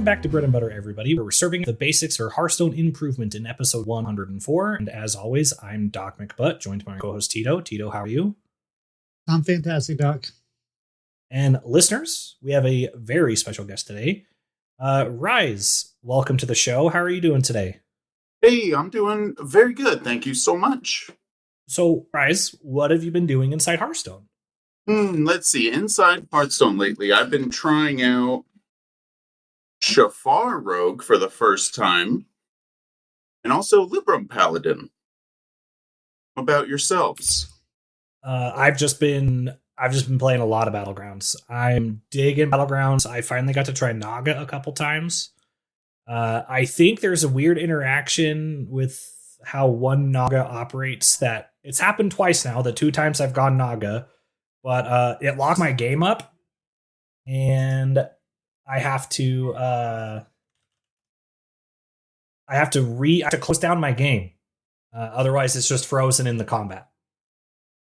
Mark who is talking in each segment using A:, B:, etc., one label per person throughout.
A: Welcome back to Bread and Butter, everybody, where we're serving the basics for Hearthstone improvement in episode 104. And as always, I'm Doc McButt, joined by my co-host Tito. Tito, how are you?
B: I'm fantastic, Doc.
A: And listeners, we have a very special guest today. Rise, welcome to the show. How are you doing today?
C: Hey, I'm doing very good. Thank you so much.
A: So, Rise, what have you been doing inside Hearthstone?
C: Let's see. Inside Hearthstone lately, I've been trying out Shafar Rogue for the first time, and also Libram Paladin. How about yourselves?
A: I've just been playing a lot of Battlegrounds. I'm digging Battlegrounds. I finally got to try Naga a couple times. I think there's a weird interaction with how one Naga operates that it's happened twice now. The two times I've gone Naga, but it locked my game up, and I have to close down my game. Otherwise, it's just frozen in the combat.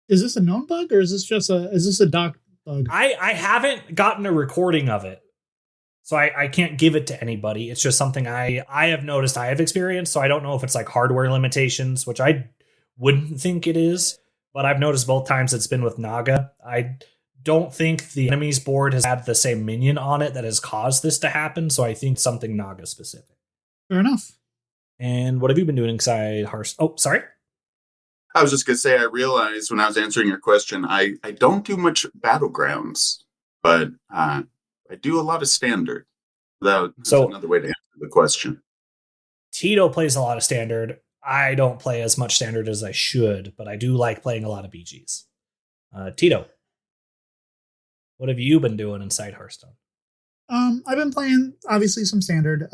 B: Is this a known bug, or is this a doc bug?
A: I haven't gotten a recording of it, so I can't give it to anybody. It's just something I have noticed, I have experienced, so I don't know if it's like hardware limitations, which I wouldn't think it is, but I've noticed both times it's been with Naga. I don't think the enemy's board has had the same minion on it that has caused this to happen, so I think something Naga specific.
B: Fair enough.
A: And what have you been doing inside Hearthstone? Oh, sorry?
C: I was just going to say, I realized when I was answering your question, I don't do much Battlegrounds, but I do a lot of Standard. That's another way to answer the question.
A: Tito plays a lot of Standard. I don't play as much Standard as I should, but I do like playing a lot of BGs. Tito, what have you been doing inside Hearthstone?
B: I've been playing, obviously, some Standard.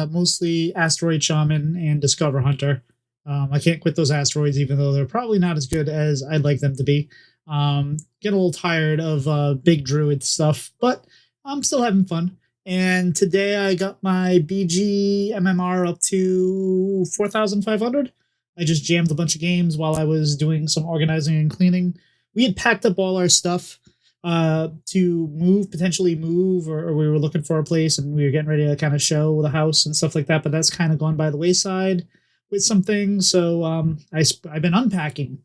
B: Mostly Asteroid Shaman and Discover Hunter. I can't quit those asteroids, even though they're probably not as good as I'd like them to be. Get a little tired of big druid stuff, but I'm still having fun. And today I got my BG MMR up to 4,500. I just jammed a bunch of games while I was doing some organizing and cleaning. We had packed up all our stuff to potentially move, or we were looking for a place, and we were getting ready to kind of show the house and stuff like that, but that's kind of gone by the wayside with some things. So I've been unpacking,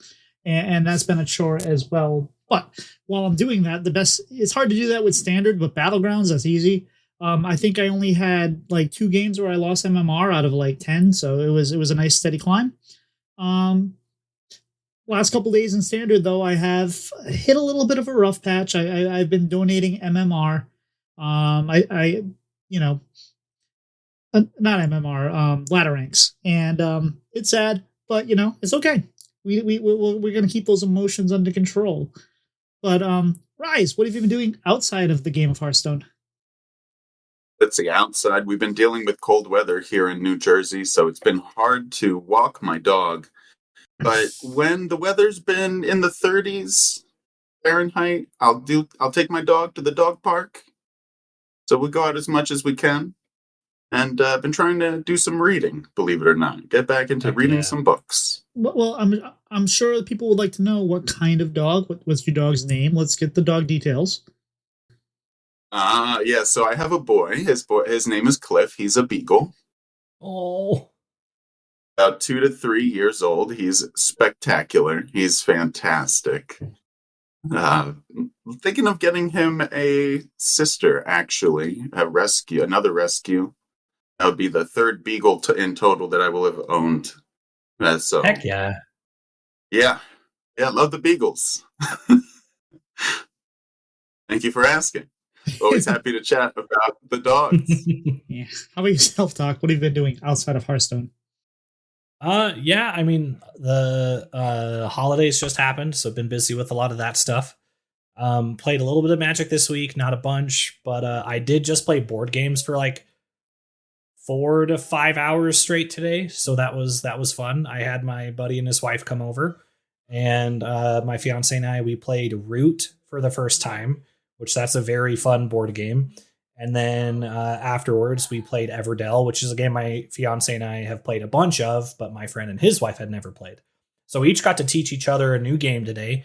B: and that's been a chore as well. But while I'm doing that, it's hard to do that with Standard, but Battlegrounds, that's easy. I think I only had like 2 games where I lost MMR out of like 10, so it was a nice steady climb. Last couple days in Standard, though, I have hit a little bit of a rough patch. I've been donating MMR. Not MMR, ladder ranks, and it's sad, but it's okay. We're gonna keep those emotions under control. But Rise, what have you been doing outside of the game of Hearthstone?
C: Let's see, outside, we've been dealing with cold weather here in New Jersey, so it's been hard to walk my dog. But when the weather's been in the 30s Fahrenheit, I'll take my dog to the dog park. So we go out as much as we can. And I've been trying to do some reading, believe it or not. Get back into reading some books.
B: Well, I'm sure people would like to know what kind of dog. What's your dog's name? Let's get the dog details.
C: Yeah, so I have a boy. His name is Cliff. He's a beagle.
A: Oh.
C: About 2 to 3 years old. He's spectacular. He's fantastic. Thinking of getting him a sister, actually. Another rescue. That would be the 3rd beagle in total that I will have owned. So,
A: heck yeah.
C: Yeah, love the beagles. Thank you for asking. Always happy to chat about the dogs.
B: Yeah. How about yourself, Doc? What have you been doing outside of Hearthstone?
A: Yeah, I mean, the holidays just happened, so I've been busy with a lot of that stuff. Played a little bit of Magic this week, not a bunch, but I did just play board games for like 4 to 5 hours straight today, so that was fun. I had my buddy and his wife come over, and my fiance and I, we played Root for the first time, which that's a very fun board game. And then afterwards, we played Everdell, which is a game my fiance and I have played a bunch of, but my friend and his wife had never played. So we each got to teach each other a new game today.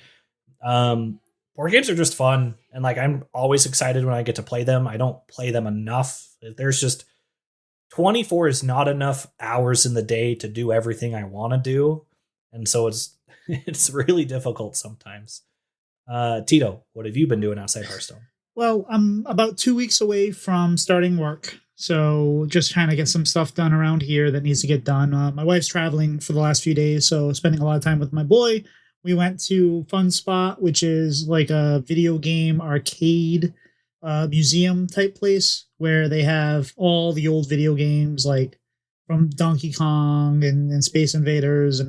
A: board games are just fun, and like I'm always excited when I get to play them. I don't play them enough. There's just 24 is not enough hours in the day to do everything I want to do, and so it's it's really difficult sometimes. Tito, what have you been doing outside Hearthstone?
B: Well, I'm about 2 weeks away from starting work. So just trying to get some stuff done around here that needs to get done. My wife's traveling for the last few days, so spending a lot of time with my boy. We went to Fun Spot, which is like a video game arcade museum type place where they have all the old video games like from Donkey Kong and Space Invaders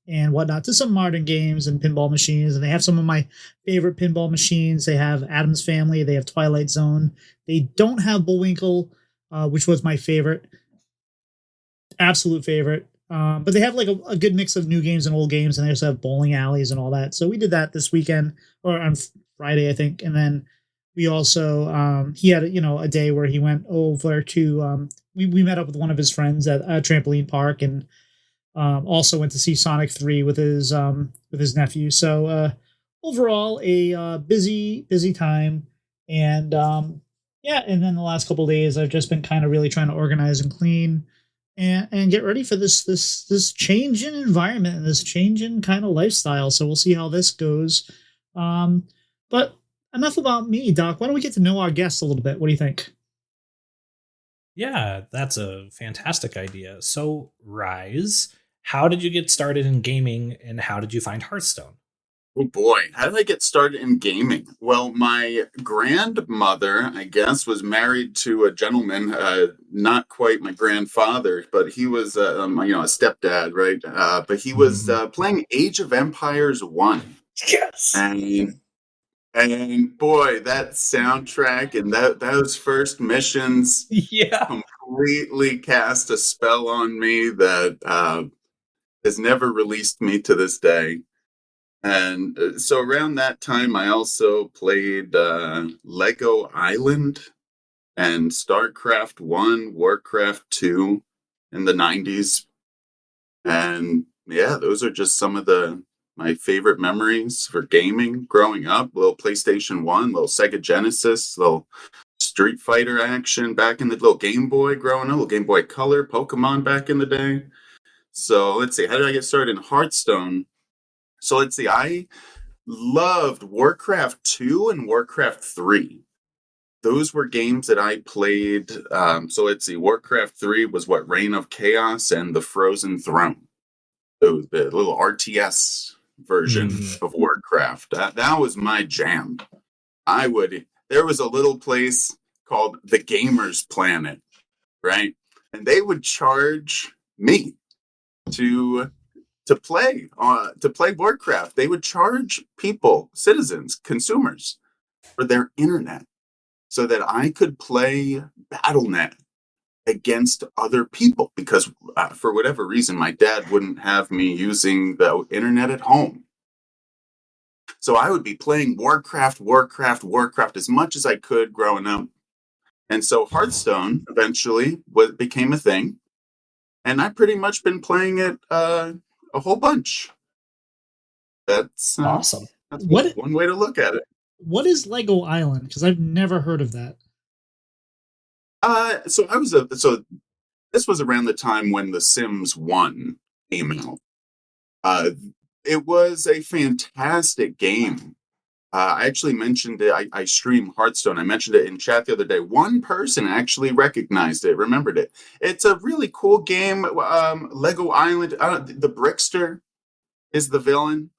B: and whatnot to some modern games and pinball machines. And they have some of my favorite pinball machines. They have Adam's Family. They have Twilight Zone. They don't have Bullwinkle, which was my favorite, absolute favorite. But they have like a good mix of new games and old games, and they also have bowling alleys and all that. So we did that this weekend, or on Friday, I think. And then we also, he had, a day where he went over to, we met up with one of his friends at a trampoline park, and also went to see Sonic 3 with his nephew. So overall, a busy time. And yeah, and then the last couple of days, I've just been kind of really trying to organize and clean and get ready for this change in environment and this change in kind of lifestyle. So we'll see how this goes. But enough about me, Doc. Why don't we get to know our guests a little bit? What do you think?
A: Yeah, that's a fantastic idea. So, Rise, how did you get started in gaming, and how did you find Hearthstone?
C: Oh boy, how did I get started in gaming? Well, my grandmother, I guess, was married to a gentleman, not quite my grandfather, but he was, a stepdad, right? But he was playing Age of Empires 1.
A: Yes.
C: And boy, that soundtrack and those first missions
A: Yeah.
C: completely cast a spell on me that has never released me to this day. And so around that time, I also played Lego Island and StarCraft 1, Warcraft 2 in the 90s. And yeah, those are just some of my favorite memories for gaming growing up. Little PlayStation 1, little Sega Genesis, little Street Fighter action back in the little Game Boy growing up, little Game Boy Color, Pokemon back in the day. So let's see, how did I get started in Hearthstone? So let's see, I loved Warcraft 2 and Warcraft 3. Those were games that I played. So let's see, Warcraft 3 was what, Reign of Chaos and the Frozen Throne. So the little RTS version of Warcraft. That was my jam. There was a little place called the Gamers Planet, right? And they would charge me to play Warcraft. They would charge people, citizens, consumers, for their internet so that I could play BattleNet against other people because for whatever reason my dad wouldn't have me using the internet at home. So I would be playing Warcraft as much as I could growing up. And so Hearthstone eventually became a thing. And I've pretty much been playing it a whole bunch. That's
A: awesome.
C: That's one way to look at it.
B: What is Lego Island? Because I've never heard of that.
C: So this was around the time when The Sims 1 came out. It was a fantastic game. I actually mentioned it. I stream Hearthstone. I mentioned it in chat the other day. One person actually recognized it, remembered it. It's a really cool game. Lego Island. The Brickster is the villain.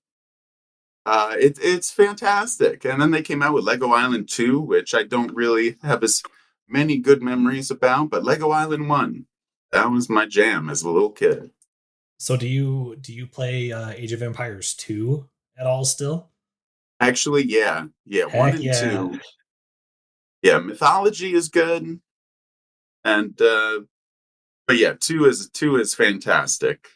C: It's fantastic. And then they came out with Lego Island 2, which I don't really have as many good memories about. But Lego Island 1, that was my jam as a little kid.
A: So do you play Age of Empires 2 at all still?
C: Actually, yeah.
A: Heck
C: 1 and 2. Yeah, mythology is good. And but yeah, 2 is fantastic.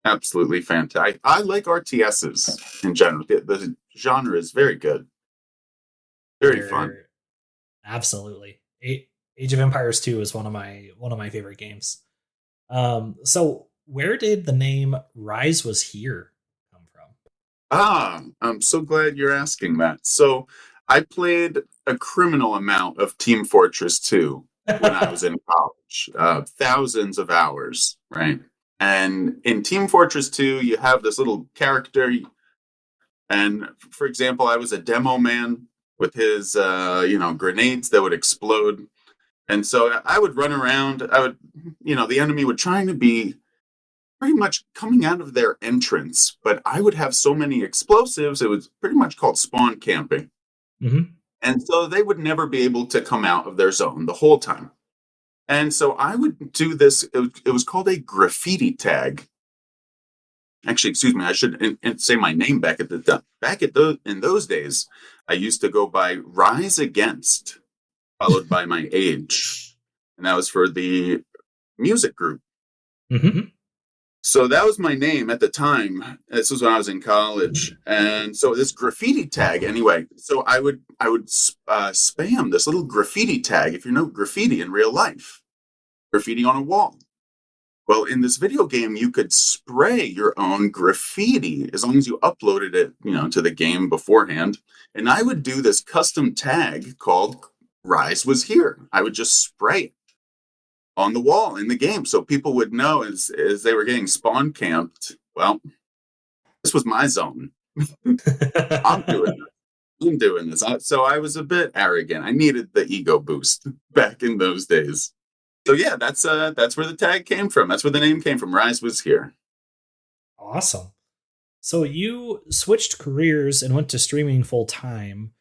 C: Absolutely fantastic. I like RTSs in general. The genre is very good. Very fun.
A: Absolutely. Age of Empires 2 is one of my favorite games. So where did the name RiseWasHere come from?
C: I'm so glad you're asking that. So I played a criminal amount of Team Fortress 2 when I was in college, thousands of hours, right? And in Team Fortress 2, you have this little character. And for example, I was a demo man with his, grenades that would explode. And so I would run around. The enemy would trying to be pretty much coming out of their entrance, but I would have so many explosives, it was pretty much called spawn camping.
A: Hmm.
C: And so they would never be able to come out of their zone the whole time. And so I would do this, it was called a graffiti tag. Actually, excuse me, I should say my name in those days. I used to go by Rise Against, followed by my age. And that was for the music group.
A: Hmm.
C: So that was my name at the time. This was when I was in college, and so this graffiti tag. Anyway, so I would spam this little graffiti tag. If you know graffiti in real life, graffiti on a wall. Well, in this video game, you could spray your own graffiti as long as you uploaded it, to the game beforehand. And I would do this custom tag called "Rise was here." I would just spray it on the wall in the game so people would know as they were getting spawn camped, well, this was my zone. I'm doing this. I'm doing this. So I was a bit arrogant. I needed the ego boost back in those days. So yeah, that's where the tag came from. That's where the name came from. Rise was here.
A: Awesome. So you switched careers and went to streaming full time.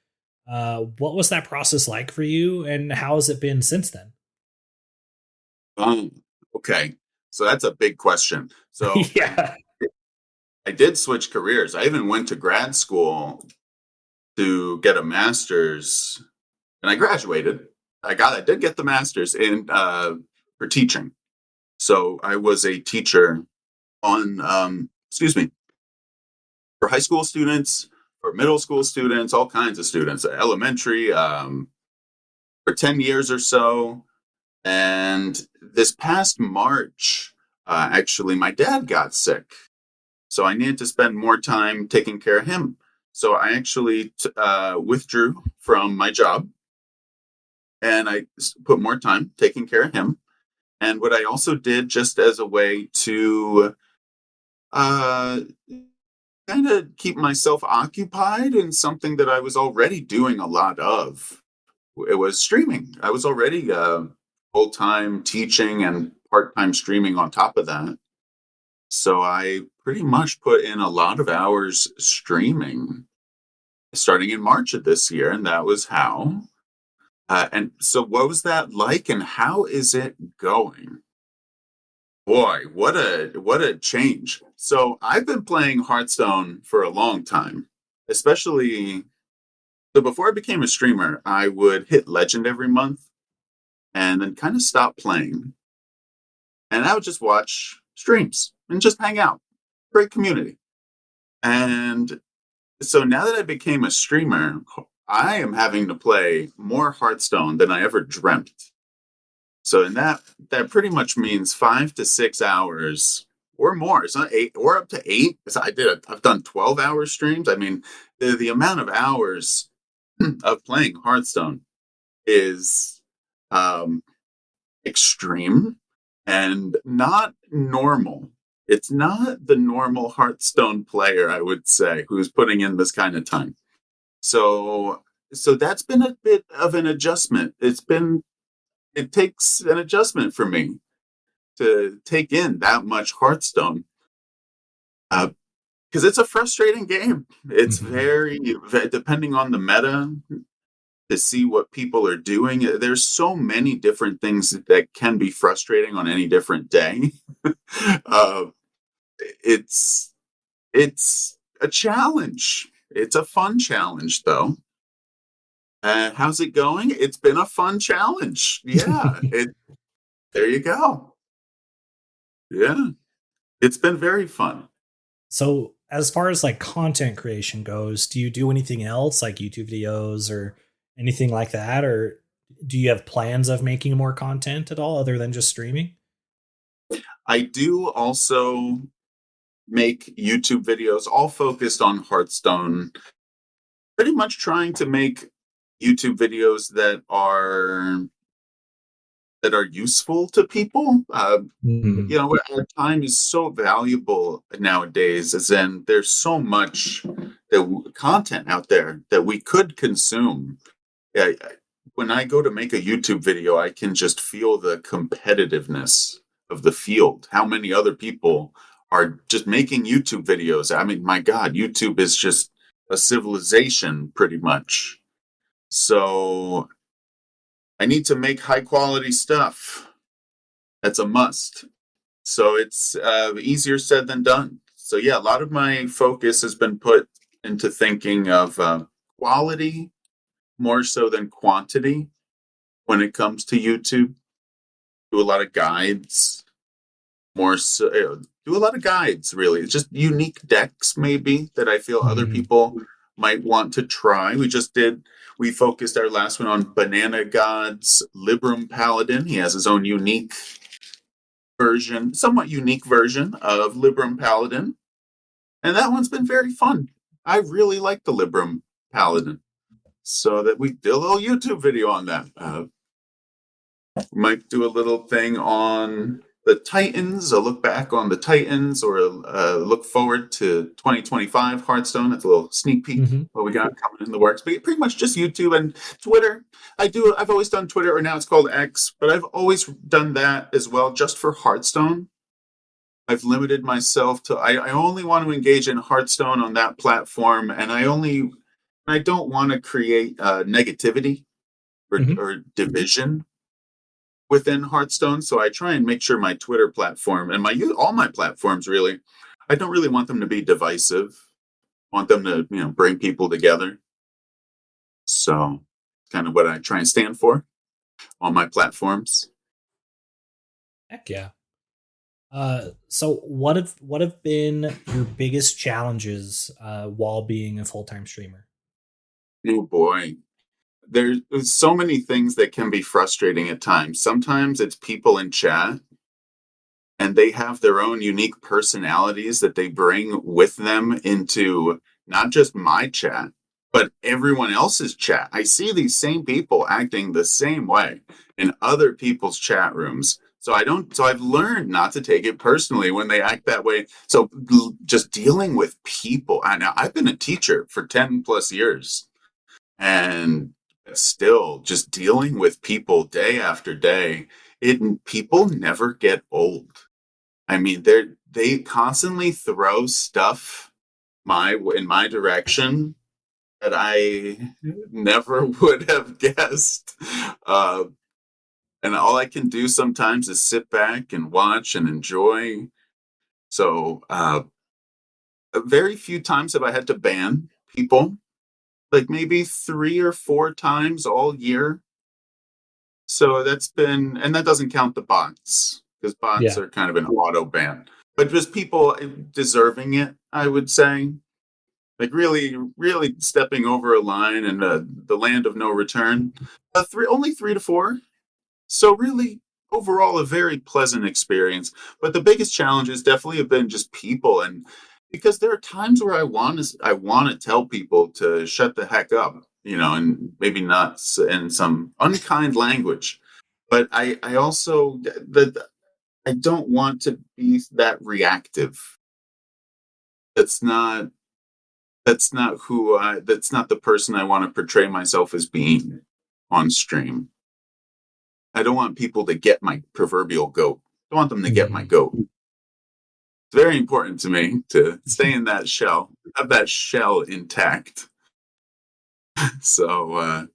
A: What was that process like for you, and how has it been since then?
C: Okay. So that's a big question. So
A: Yeah.
C: I did switch careers. I even went to grad school to get a master's, and I graduated. I did get the master's in for teaching. So I was a teacher on, for high school students, for middle school students, all kinds of students, elementary, for 10 years or so. And this past March, actually, my dad got sick. So I needed to spend more time taking care of him. So I actually withdrew from my job, and I put more time taking care of him. And what I also did, just as a way to uh, kind of keep myself occupied in something that I was already doing a lot of, it was streaming. I was already full time teaching and part time streaming on top of that. So I pretty much put in a lot of hours streaming starting in March of this year, and that was how. And so, what was that like, and how is it going? Boy, what a change! So I've been playing Hearthstone for a long time, especially. So before I became a streamer, I would hit Legend every month, and then kind of stop playing, and I would just watch streams and just hang out. Great community. And so now that I became a streamer, I am having to play more Hearthstone than I ever dreamt. So in that pretty much means 5 to 6 hours or more. It's not eight or up to eight. So I've done 12-hour streams. I mean, the amount of hours of playing Hearthstone is extreme and not normal. It's not the normal Hearthstone player, I would say, who's putting in this kind of time. So that's been a bit of an adjustment. It takes an adjustment for me to take in that much Hearthstone because it's a frustrating game. It's
A: Mhm.
C: depending on the meta to see what people are doing. There's so many different things that can be frustrating on any different day. uh, it's it's a challenge. It's a fun challenge, though. How's it going? It's been a fun challenge. Yeah, there you go. Yeah, it's been very fun.
A: So, as far as like content creation goes, do you do anything else like YouTube videos or anything like that? Or do you have plans of making more content at all other than just streaming?
C: I do also make YouTube videos, all focused on Hearthstone. Pretty much trying to make YouTube videos that are useful to people.
A: Mhm.
C: Our time is so valuable nowadays, as in there's so much content out there that we could consume. Yeah, when I go to make a YouTube video, I can just feel the competitiveness of the field. How many other people are just making YouTube videos? I mean, my God, YouTube is just a civilization, pretty much. So I need to make high quality stuff. That's a must. So it's easier said than done. So yeah, a lot of my focus has been put into thinking of quality more so than quantity when it comes to YouTube. Do a lot of guides, more so, do a lot of guides. Really, it's just unique decks maybe that I feel other
A: Mhm.
C: people might want to try. We focused our last one on Banana God's Libram Paladin. He has his own unique version, somewhat unique version of Libram Paladin. And that one's been very fun. I really like the Libram Paladin. So that we did a little YouTube video on that. We might do a little thing on the Titans, a look back on the Titans, or look forward to 2025 Hearthstone. That's a little sneak peek
A: Mhm.
C: what we got coming in the works. But pretty much just YouTube and Twitter. I've always done Twitter, or now it's called X, but I've always done that as well, just for Hearthstone. I've limited myself to I only want to engage in Hearthstone on that platform, and I don't want to create negativity
A: Mhm.
C: or division within Hearthstone. So I try and make sure my Twitter platform and all my platforms really, I don't really want them to be divisive. I want them to bring people together. So kind of what I try and stand for on my platforms.
A: Heck yeah. So what have been your biggest challenges while being a full time streamer?
C: Oh boy, there's so many things that can be frustrating at times. Sometimes it's people in chat and they have their own unique personalities that they bring with them into not just my chat, but everyone else's chat. I see these same people acting the same way in other people's chat rooms. So I've learned not to take it personally when they act that way. So just dealing with people. I've been a teacher for 10 plus years, and still just dealing with people day after day. People never get old. I mean, they constantly throw stuff in my direction that I never would have guessed. Uh, and all I can do sometimes is sit back and watch and enjoy. So, very few times have I had to ban people, like maybe 3 or 4 times all year. So and that doesn't count the bots, because bots
A: Yeah.
C: are kind of an auto ban, but just people deserving it, I would say. Like really, really stepping over a line in the land of no return. Only 3 to 4. So really, overall, a very pleasant experience. But the biggest challenges definitely have been just people, and because there are times where I want to tell people to shut the heck up, and maybe not in some unkind language. But I also that I don't want to be that reactive. That's not that's not the person I want to portray myself as being on stream. I don't want people to get my proverbial goat. I want them to get my
A: Mhm.
C: goat. It's very important to me to stay in that shell, have that shell intact. So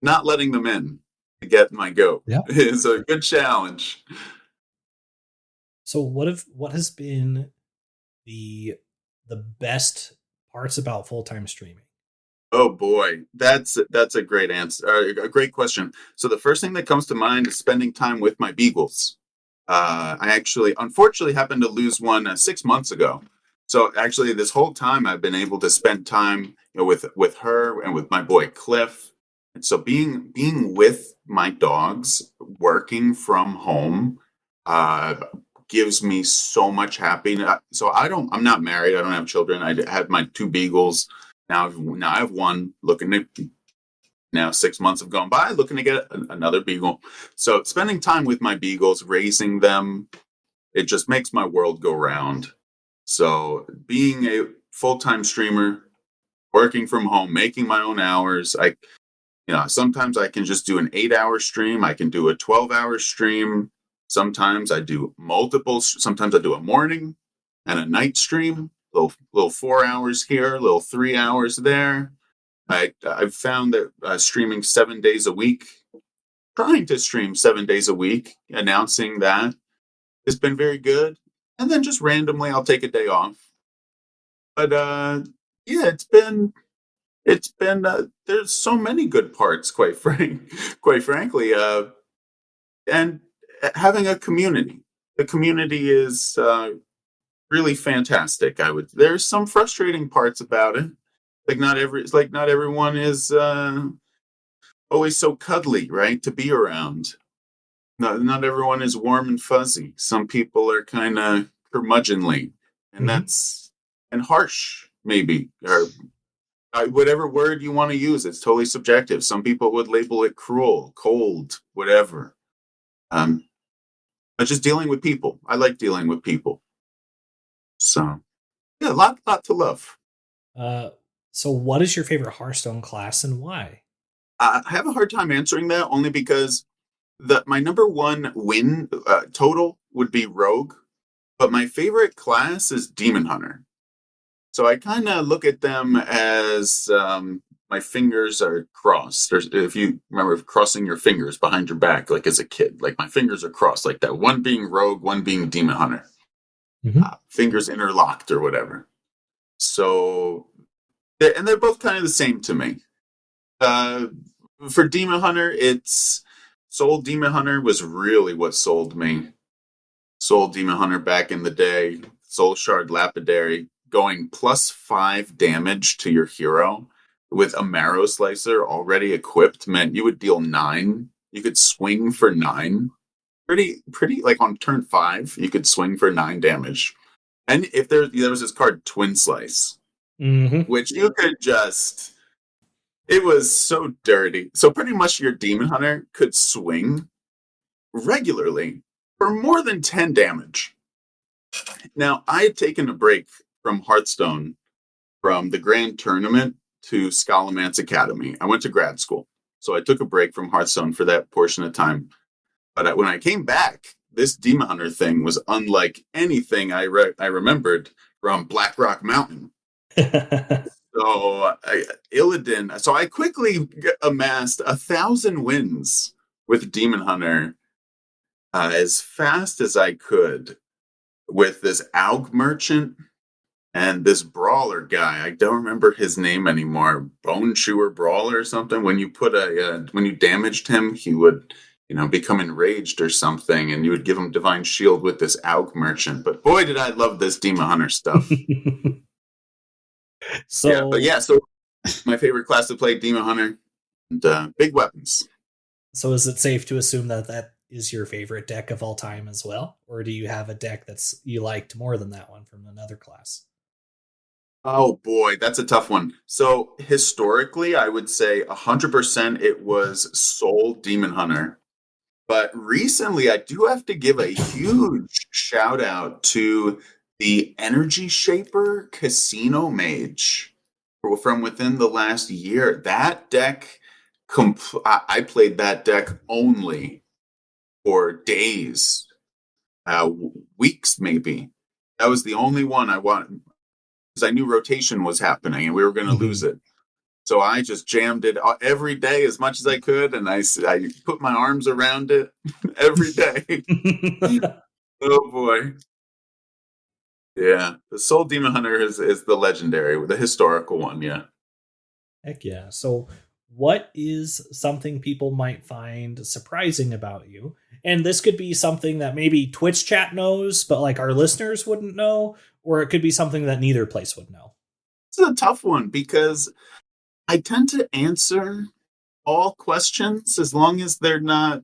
C: not letting them in to get my goat
A: Yeah.
C: is a good challenge.
A: So what has been the the best parts about full time streaming?
C: Oh boy, that's a great answer, a great question. So the first thing that comes to mind is spending time with my beagles. I actually, unfortunately, happened to lose one 6 months ago. So actually, this whole time I've been able to spend time, with her and with my boy Cliff. And so being with my dogs, working from home, uh, gives me so much happiness. So I'm not married. I don't have children. I had my 2 beagles. Now I have one. Looking to now 6 months have gone by. Looking to get another beagle. So spending time with my beagles, raising them, it just makes my world go round. So being a full-time streamer, working from home, making my own hours, sometimes I can just do an 8-hour stream. I can do a 12-hour stream. Sometimes I do multiple. Sometimes I do a morning and a night stream. Little 4 hours here, little 3 hours there. I've found that streaming 7 days a week, trying to stream 7 days a week, announcing that, has been very good. And then just randomly, I'll take a day off. But yeah, it's been there's so many good parts, quite frankly, and having a community. The community is really fantastic. There's some frustrating parts about it. Not everyone is always so cuddly, right? To be around. Not everyone is warm and fuzzy. Some people are kind of curmudgeonly, and and harsh, maybe, or whatever word you want to use. It's totally subjective. Some people would label it cruel, cold, whatever. But just dealing with people. I like dealing with people. So yeah, a lot to love.
A: So what is your favorite Hearthstone class and why?
C: I have a hard time answering that only because my number one win total would be Rogue, but my favorite class is Demon Hunter. So I kind of look at them as my fingers are crossed. If you remember crossing your fingers behind your back, like as a kid, like my fingers are crossed like that. One being Rogue, one being Demon Hunter. Fingers interlocked or whatever. So, and they're both kind of the same to me. For Demon Hunter, Soul Demon Hunter was really what sold me. Soul Demon Hunter back in the day, Soul Shard Lapidary, going +5 damage to your hero with a Marrow Slicer already equipped meant you would deal 9. You could swing for 9. Pretty like on turn 5, you could swing for 9 damage. And if there was this card Twin Slice, which you could just... It was so dirty. So pretty much your Demon Hunter could swing regularly for more than 10 damage. Now, I had taken a break from Hearthstone from the Grand Tournament to Scholomance Academy. I went to grad school, so I took a break from Hearthstone for that portion of time. But when I came back, this Demon Hunter thing was unlike anything I remembered from Black Rock Mountain. So Illidan. So I quickly amassed 1,000 wins with Demon Hunter as fast as I could with this Aug Merchant and this Brawler guy. I don't remember his name anymore. Bone Chewer Brawler or something. When you when you damaged him, he would become enraged or something, and you would give him Divine Shield with this Aug Merchant. But boy, did I love this Demon Hunter stuff. So my favorite class to play, Demon Hunter, and big weapons.
A: So is it safe to assume that is your favorite deck of all time as well? Or do you have a deck you liked more than that one from another class?
C: Oh boy, that's a tough one. So historically, I would say 100% it was Soul Demon Hunter. But recently, I do have to give a huge shout out to the Energy Shaper Casino Mage from within the last year. That deck, I played that deck only for days, weeks maybe. That was the only one I wanted because I knew rotation was happening and we were going to lose it. So I just jammed it every day as much as I could, and I put my arms around it every day. Oh boy. Yeah, the Soul Demon Hunter is the legendary, the historical one, yeah.
A: Heck yeah. So what is something people might find surprising about you? And this could be something that maybe Twitch chat knows, but like our listeners wouldn't know, or it could be something that neither place would know.
C: It's a tough one because I tend to answer all questions as long as they're not,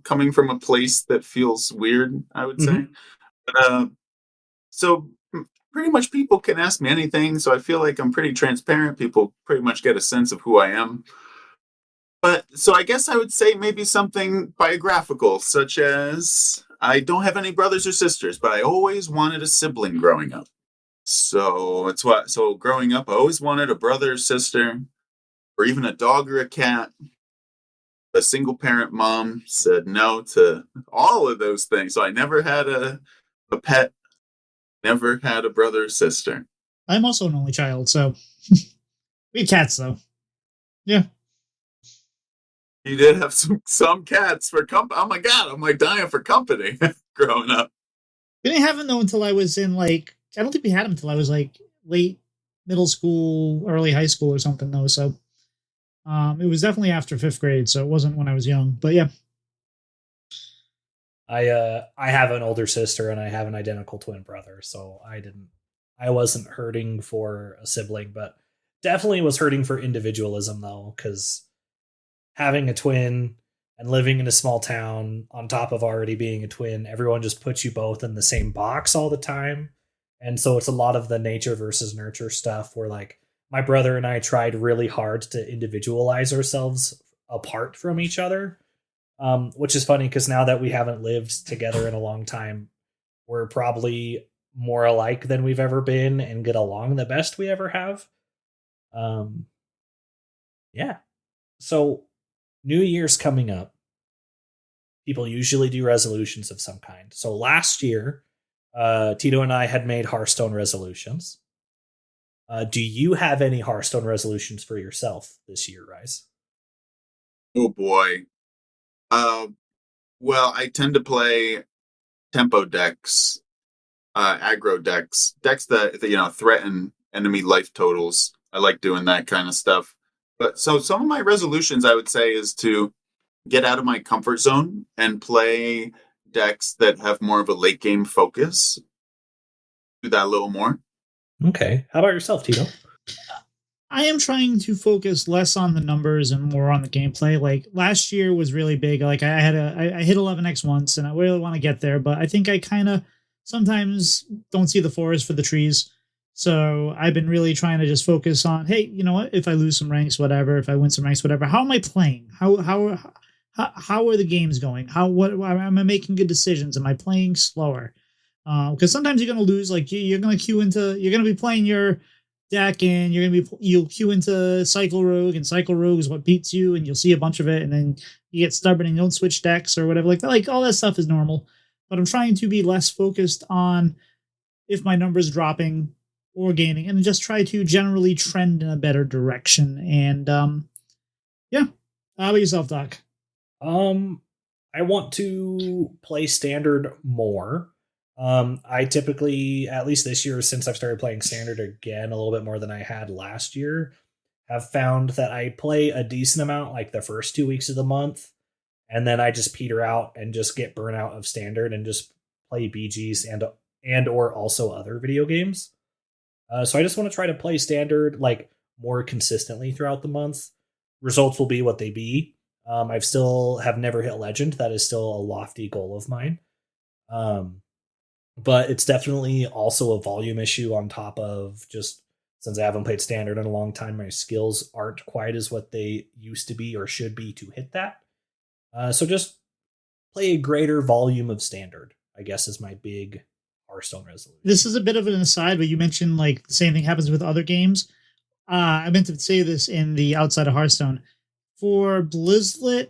C: coming from a place that feels weird, I would say. Uh, so pretty much people can ask me anything, so I feel like I'm pretty transparent. People pretty much get a sense of who I am. But so I guess I would say maybe something biographical, such as I don't have any brothers or sisters, but I always wanted a sibling growing up. So it's what so growing up I always wanted a brother or sister, or even a dog or a cat. A single parent mom said no to all of those things. So I never had a pet, never had a brother or sister.
B: I'm also an only child, so we had cats though. Yeah.
C: You did have some cats for company. Oh my god, I'm like dying for company growing up.
B: We didn't have them though until I was in like I don't think we had them until I was like late middle school, early high school or something though. So it was definitely after 5th grade, so it wasn't when I was young. But yeah.
A: I have an older sister and I have an identical twin brother, so I wasn't hurting for a sibling, but definitely was hurting for individualism though, because having a twin and living in a small town on top of already being a twin, everyone just puts you both in the same box all the time. And so it's a lot of the nature versus nurture stuff where like my brother and I tried really hard to individualize ourselves apart from each other. Which is funny because now that we haven't lived together in a long time, we're probably more alike than we've ever been and get along the best we ever have. Um, yeah. So New Year's coming up. People usually do resolutions of some kind. So last year, Tito and I had made Hearthstone resolutions. Do you have any Hearthstone resolutions for yourself this year, Rise?
C: Oh boy. Uh, well, I tend to play tempo decks, aggro decks that threaten enemy life totals. I like doing that kind of stuff. But so some of my resolutions I would say is to get out of my comfort zone and play decks that have more of a late game focus. Do that a little more.
A: Okay. How about yourself, Tito?
B: I am trying to focus less on the numbers and more on the gameplay. Like last year was really big. Like I hit 11x once, and I really want to get there, but I think I kind of sometimes don't see the forest for the trees. So I've been really trying to just focus on, hey, you know what? If I lose some ranks, whatever. If I win some ranks, whatever. How am I playing? How are the games going? What am I making good decisions? Am I playing slower? Because sometimes you're going to lose. Like you're going to you're going to be playing your deck and you'll queue into Cycle Rogue, and Cycle Rogue is what beats you, and you'll see a bunch of it, and then you get stubborn and you don't switch decks or whatever like that. Like all that stuff is normal, but I'm trying to be less focused on if my numbers dropping or gaining, and just try to generally trend in a better direction. And yeah, how about yourself, Doc?
A: I want to play standard more. I typically, at least this year, since I've started playing standard again a little bit more than I had last year, have found that I play a decent amount like the first 2 weeks of the month, and then I just peter out and just get burnout of standard and just play BGs and or also other video games. So I just want to try to play standard like more consistently throughout the month. Results will be what they be. I've still have never hit legend. That is still a lofty goal of mine. But it's definitely also a volume issue on top of just since I haven't played standard in a long time, my skills aren't quite as what they used to be or should be to hit that. So just play a greater volume of standard, I guess, is my big Hearthstone resolution.
B: This is a bit of an aside, but you mentioned like the same thing happens with other games. I meant to say this in the outside of Hearthstone. For Blizzlet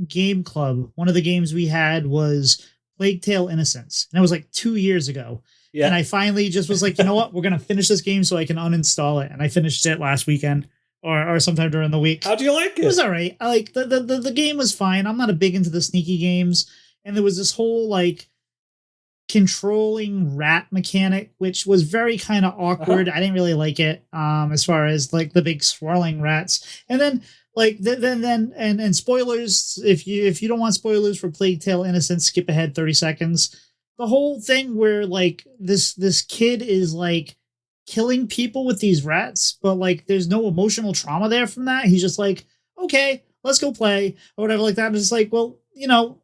B: Game Club, one of the games we had was Plague Tale Innocence. And that was like 2 years ago. Yeah. And I finally just was like, you know what? We're going to finish this game so I can uninstall it. And I finished it last weekend or sometime during the week.
A: How'd you like it?
B: It was all right. I like the game was fine. I'm not a big into the sneaky games. And there was this whole like controlling rat mechanic, which was very kind of awkward. I didn't really like it as far as like the big swirling rats. And then like then spoilers, if you don't want spoilers for Plague Tale Innocence, skip ahead 30 seconds. The whole thing where like this kid is like killing people with these rats, but like there's no emotional trauma there from that. He's just like, okay, let's go play or whatever like that. And it's like, well, you know,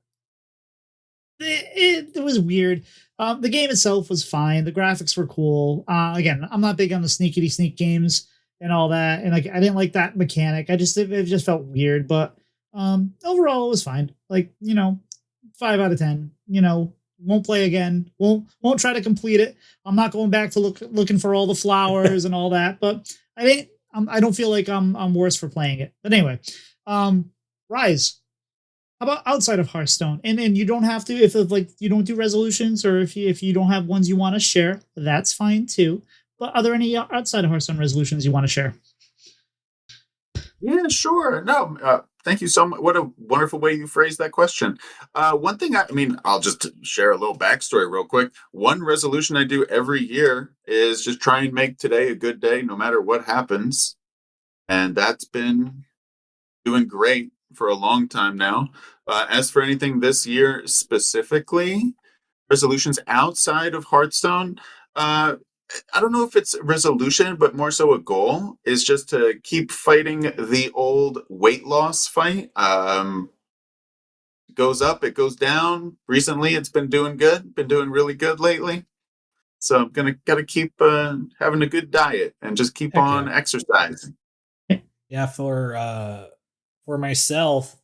B: it was weird. The game itself was fine. The graphics were cool. Again, I'm not big on the sneakity sneak games and all that, and like I didn't like that mechanic. It just felt weird, but overall it was fine. Like 5 out of 10. Won't play again. Won't try to complete it. I'm not going back to looking for all the flowers and all that. But I don't feel like I'm worse for playing it. But anyway, Rise. How about outside of Hearthstone? And you don't have to if like you don't do resolutions, or if you don't have ones you want to share, that's fine too. But are there any outside of Hearthstone resolutions you want to share?
C: Yeah, sure. No, thank you so much. What a wonderful way you phrased that question. One thing, I'll just share a little backstory real quick. One resolution I do every year is just try and make today a good day, no matter what happens. And that's been doing great for a long time now. As for anything this year specifically, resolutions outside of Hearthstone, I don't know if it's a resolution, but more so a goal is just to keep fighting the old weight loss fight. It goes up, it goes down. Recently, it's been doing good, been doing really good lately. So I'm gotta keep having a good diet and just keep
A: Heck
C: on
A: yeah.
C: exercising.
A: Yeah, for myself,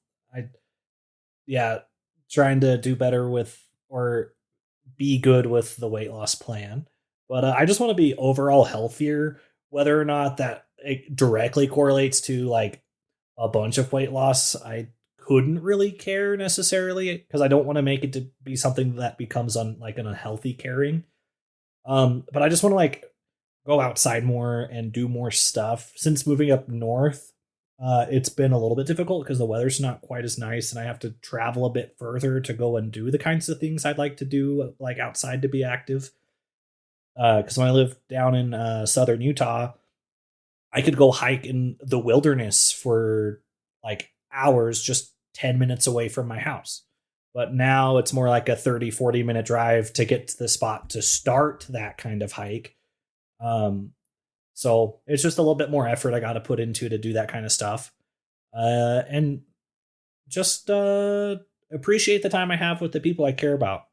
A: trying to do better with or be good with the weight loss plan. But I just want to be overall healthier, whether or not that it directly correlates to like a bunch of weight loss. I couldn't really care necessarily because I don't want to make it to be something that becomes like an unhealthy caring. But I just want to like go outside more and do more stuff. Since moving up north, it's been a little bit difficult because the weather's not quite as nice, and I have to travel a bit further to go and do the kinds of things I'd like to do, like outside to be active. Because when I lived down in southern Utah, I could go hike in the wilderness for like hours just 10 minutes away from my house. But now it's more like a 30-40 minute drive to get to the spot to start that kind of hike. So it's just a little bit more effort I got to put into to do that kind of stuff. And just appreciate the time I have with the people I care about.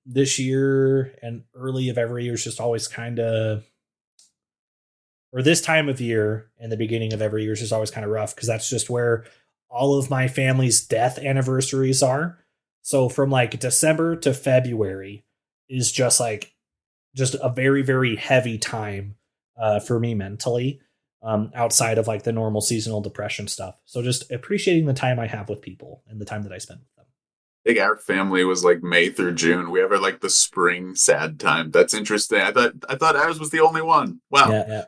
A: This year and early of every year is just always kind of, or this time of year and the beginning of every year is just always kind of rough because that's just where all of my family's death anniversaries are. So from like December to February is just a very, very heavy time for me mentally, outside of like the normal seasonal depression stuff. So just appreciating the time I have with people and the time that I spend with them.
C: I think our family was like May through June. We have like the spring sad time. That's interesting. I thought ours was the only one. Wow.
A: Yeah.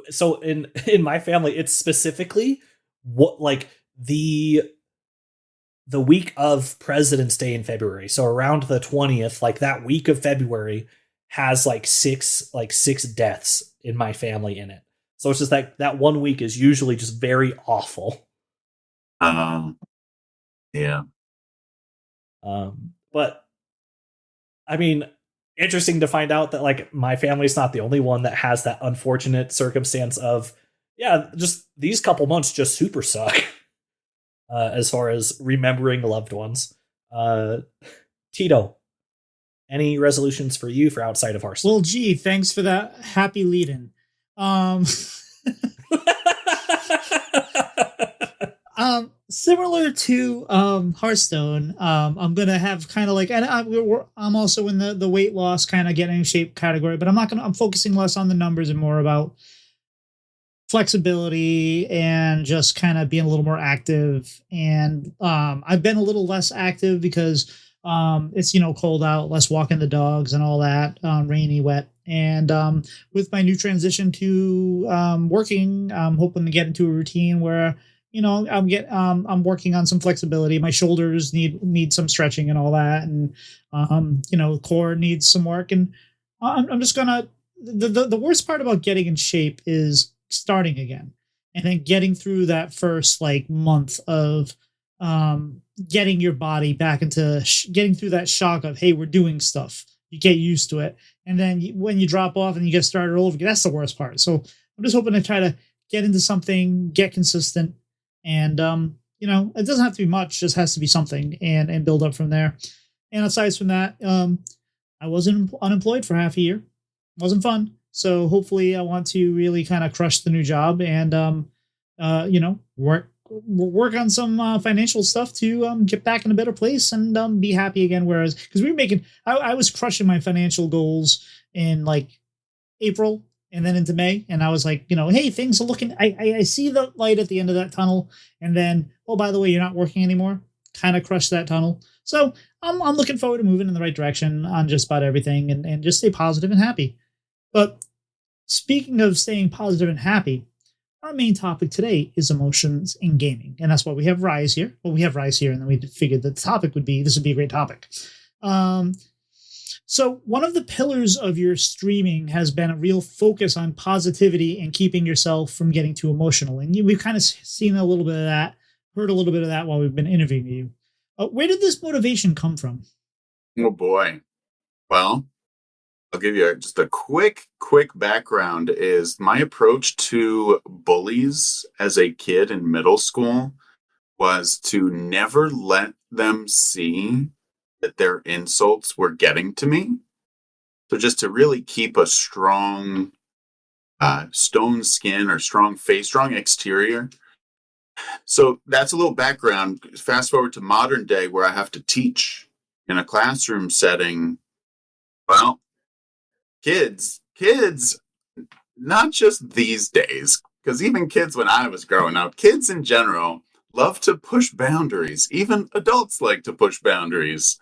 A: So in my family, it's specifically what like the week of President's Day in February. So around the 20th, like that week of February has like six deaths in my family in it. So it's just like that 1 week is usually just very awful.
C: Yeah.
A: But I mean, interesting to find out that like my family's not the only one that has that unfortunate circumstance of, just these couple months just super suck. As far as remembering loved ones. Tito, any resolutions for you for outside of Hearthstone?
B: Well, gee, thanks for that happy lead-in. Similar to Hearthstone, I'm gonna have kind of like, and I'm also in the weight loss kind of getting in shape category, but I'm focusing less on the numbers and more about flexibility and just kind of being a little more active. And I've been a little less active because it's cold out, less walking the dogs and all that, rainy, wet. And with my new transition to working, I'm hoping to get into a routine where I'm working on some flexibility. My shoulders need some stretching and all that, and core needs some work. And I'm just gonna. The worst part about getting in shape is starting again, and then getting through that first like month of getting your body back into getting through that shock of, hey, we're doing stuff. You get used to it, and then when you drop off and you get started all over, that's the worst part. So I'm just hoping to try to get into something, get consistent. And it doesn't have to be much, just has to be something, and build up from there. And aside from that, I wasn't unemployed for half a year. It wasn't fun. So hopefully, I want to really kind of crush the new job and work on some financial stuff to get back in a better place and be happy again. Whereas, because I was crushing my financial goals in like April and then into May, and I was like, hey, things are looking. I see the light at the end of that tunnel, and then, oh, by the way, you're not working anymore. Kind of crushed that tunnel. So I'm looking forward to moving in the right direction on just about everything, and just stay positive and happy. But speaking of staying positive and happy, our main topic today is emotions in gaming, and that's why we have Rise here. Well, we have Rise here, and then we figured that the topic would be a great topic. So one of the pillars of your streaming has been a real focus on positivity and keeping yourself from getting too emotional. And we've kind of seen a little bit of that, heard a little bit of that while we've been interviewing you. Where did this motivation come from?
C: Oh boy. Well, I'll give you just a quick background. Is my approach to bullies as a kid in middle school was to never let them see that their insults were getting to me. So just to really keep a strong stone skin or strong face, strong exterior. So that's a little background. Fast forward to modern day where I have to teach in a classroom setting. Well, kids, not just these days, because even kids when I was growing up, kids in general love to push boundaries. Even adults like to push boundaries.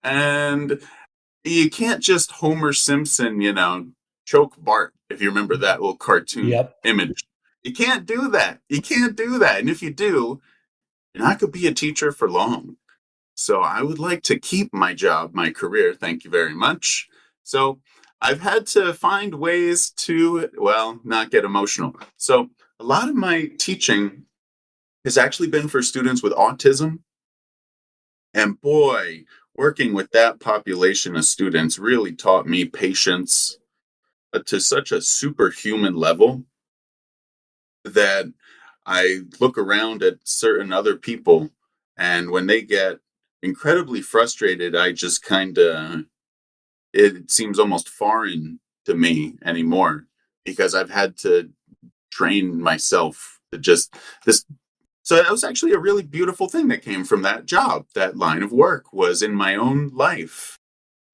C: And you can't just Homer Simpson, choke Bart, if you remember that little cartoon image. You can't do that. And if you do, you're not going to be a teacher for long. So I would like to keep my job, my career. Thank you very much. So I've had to find ways to, not get emotional. So a lot of my teaching has actually been for students with autism. And boy, working with that population of students really taught me patience to such a superhuman level that I look around at certain other people, and when they get incredibly frustrated, I just it seems almost foreign to me anymore because I've had to train myself to just this. So that was actually a really beautiful thing that came from that job. That line of work was in my own life.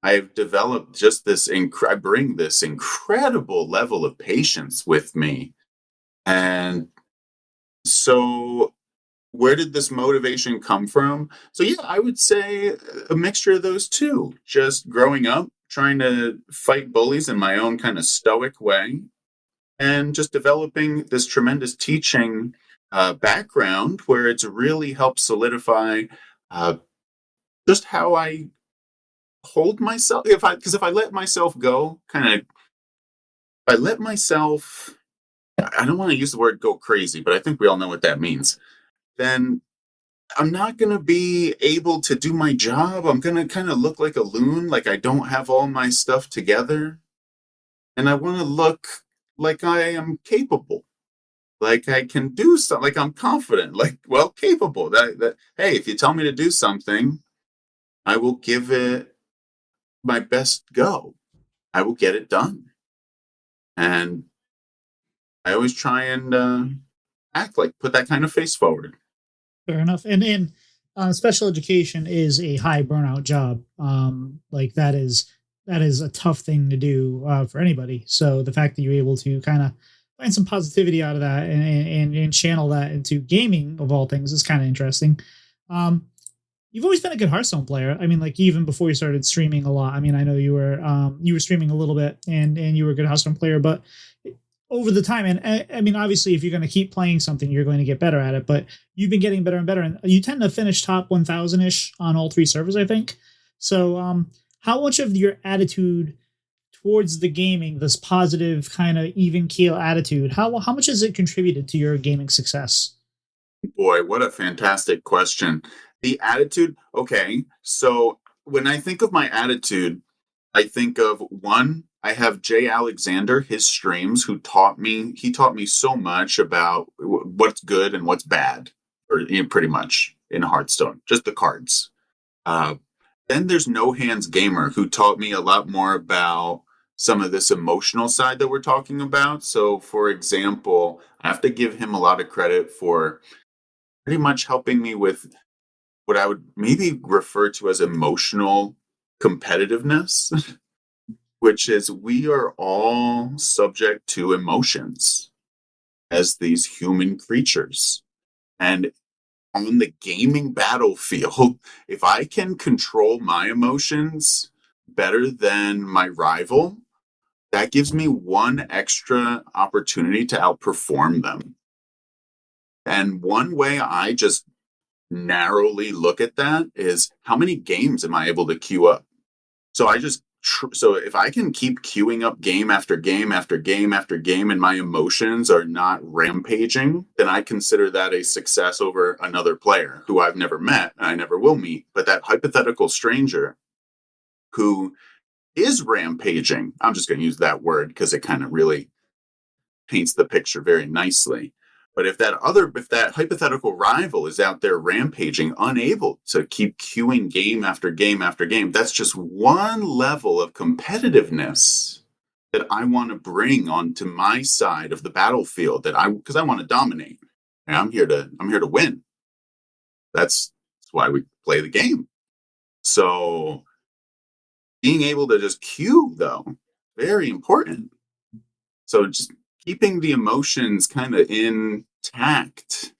C: I've developed just this, I bring this incredible level of patience with me. And so where did this motivation come from? So yeah, I would say a mixture of those two. Just growing up, trying to fight bullies in my own kind of stoic way, and just developing this tremendous teaching background where it's really helped solidify just how I hold myself. Because if I let myself go, if I let myself, I don't want to use the word go crazy, but I think we all know what that means. Then I'm not going to be able to do my job. I'm going to kind of look like a loon, like I don't have all my stuff together. And I want to look like I am capable, like I can do something, like I'm confident, capable. Hey, if you tell me to do something, I will give it my best go. I will get it done. And I always try and put that kind of face forward.
B: Fair enough. And special education is a high burnout job. That is a tough thing to do for anybody. So the fact that you're able to kind of find some positivity out of that and channel that into gaming of all things is kind of interesting. You've always been a good Hearthstone player. I mean, like even before you started streaming a lot. I mean, I know you were streaming a little bit and you were a good Hearthstone player, but over the time, and I mean, obviously, if you're going to keep playing something, you're going to get better at it. But you've been getting better and better, and you tend to finish top 1,000 ish on all three servers, I think. So, how much of your attitude towards the gaming, this positive kind of even keel attitude, how much has it contributed to your gaming success?
C: Boy, what a fantastic question. The attitude. Okay, so when I think of my attitude, I think of one. I have Jay Alexander, his streams, he taught me so much about what's good and what's bad, or pretty much in Hearthstone, just the cards. Then there's No Hands Gamer, who taught me a lot more about some of this emotional side that we're talking about. So, for example, I have to give him a lot of credit for pretty much helping me with what I would maybe refer to as emotional competitiveness, which is we are all subject to emotions as these human creatures. And on the gaming battlefield, if I can control my emotions better than my rival, that gives me one extra opportunity to outperform them. And one way I just narrowly look at that is how many games am I able to queue up? So so if I can keep queuing up game after game after game after game and my emotions are not rampaging, then I consider that a success over another player who I've never met and I never will meet. But that hypothetical stranger who is rampaging, I'm just going to use that word because it kind of really paints the picture very nicely. But if that hypothetical rival is out there rampaging, unable to keep queuing game after game after game, that's just one level of competitiveness that I want to bring onto my side of the battlefield because I want to dominate. And I'm here to win. That's why we play the game. So being able to just queue, though, very important. So just keeping the emotions kind of intact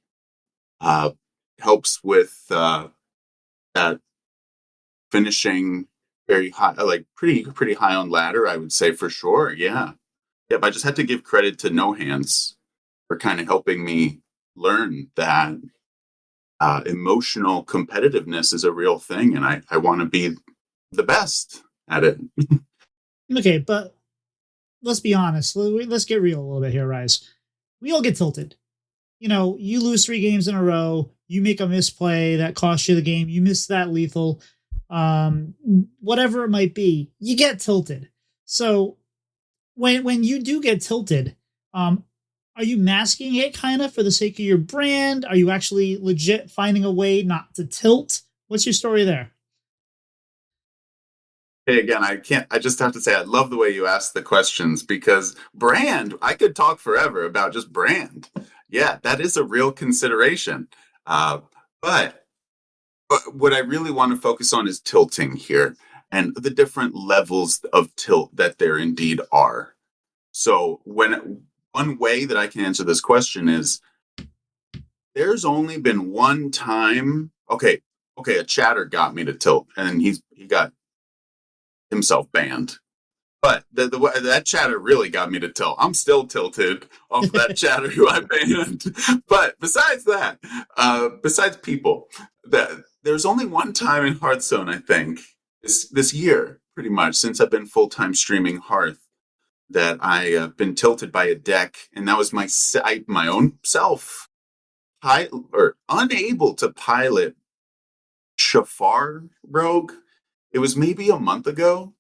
C: helps with that finishing very high, like pretty high on ladder, I would say for sure. Yeah, yeah. But I just had to give credit to No Hands for kind of helping me learn that emotional competitiveness is a real thing, and I want to be the best at it.
B: Okay, but let's be honest. Let's get real a little bit here, Rise. We all get tilted. You know, you lose 3 games in a row, you make a misplay that costs you the game, you miss that lethal, whatever it might be, you get tilted. So when you do get tilted, are you masking it kind of for the sake of your brand? Are you actually legit finding a way not to tilt? What's your story there?
C: Hey, again, I just have to say, I love the way you ask the questions because brand, I could talk forever about just brand. Yeah, that is a real consideration. Uh, but, but what I really want to focus on is tilting here and the different levels of tilt that there indeed are. So, one way that I can answer this question is there's only been one time, okay, a chatter got me to tilt and he got himself banned. But that chatter really got me to tilt. I'm still tilted off that chatter who I banned. But besides that, besides people, there's only one time in Hearthstone, I think, this year, pretty much, since I've been full-time streaming Hearth, that I have been tilted by a deck, and that was my own self, or unable to pilot Shafar Rogue. It was maybe a month ago.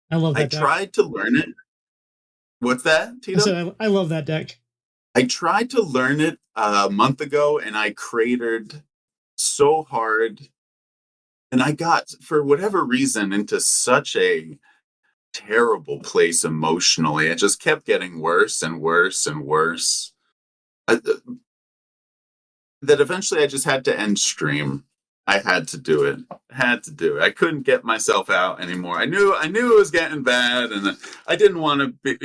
B: I love
C: I
B: that deck.
C: tried to learn it. What's that,
B: I
C: Tito?
B: said I love that deck.
C: I tried to learn it a month ago and I cratered so hard. And I got, for whatever reason, into such a terrible place emotionally. It just kept getting worse and worse and worse. I, that eventually I just had to end stream. I had to do it. I had to do it. I couldn't get myself out anymore. I knew it was getting bad, and I didn't want to be,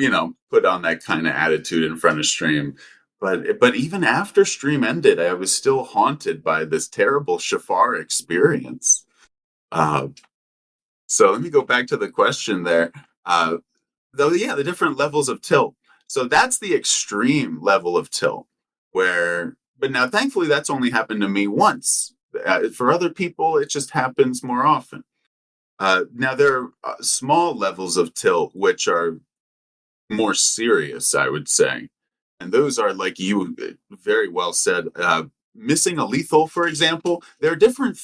C: put on that kind of attitude in front of stream. But even after stream ended, I was still haunted by this terrible Shafar experience. Uh, so let me go back to the question there. Though, yeah, the different levels of tilt. So that's the extreme level of tilt, but now thankfully that's only happened to me once. For other people, it just happens more often. Now there are small levels of tilt which are more serious, I would say, and those are like you very well said. Missing a lethal, for example, there are different.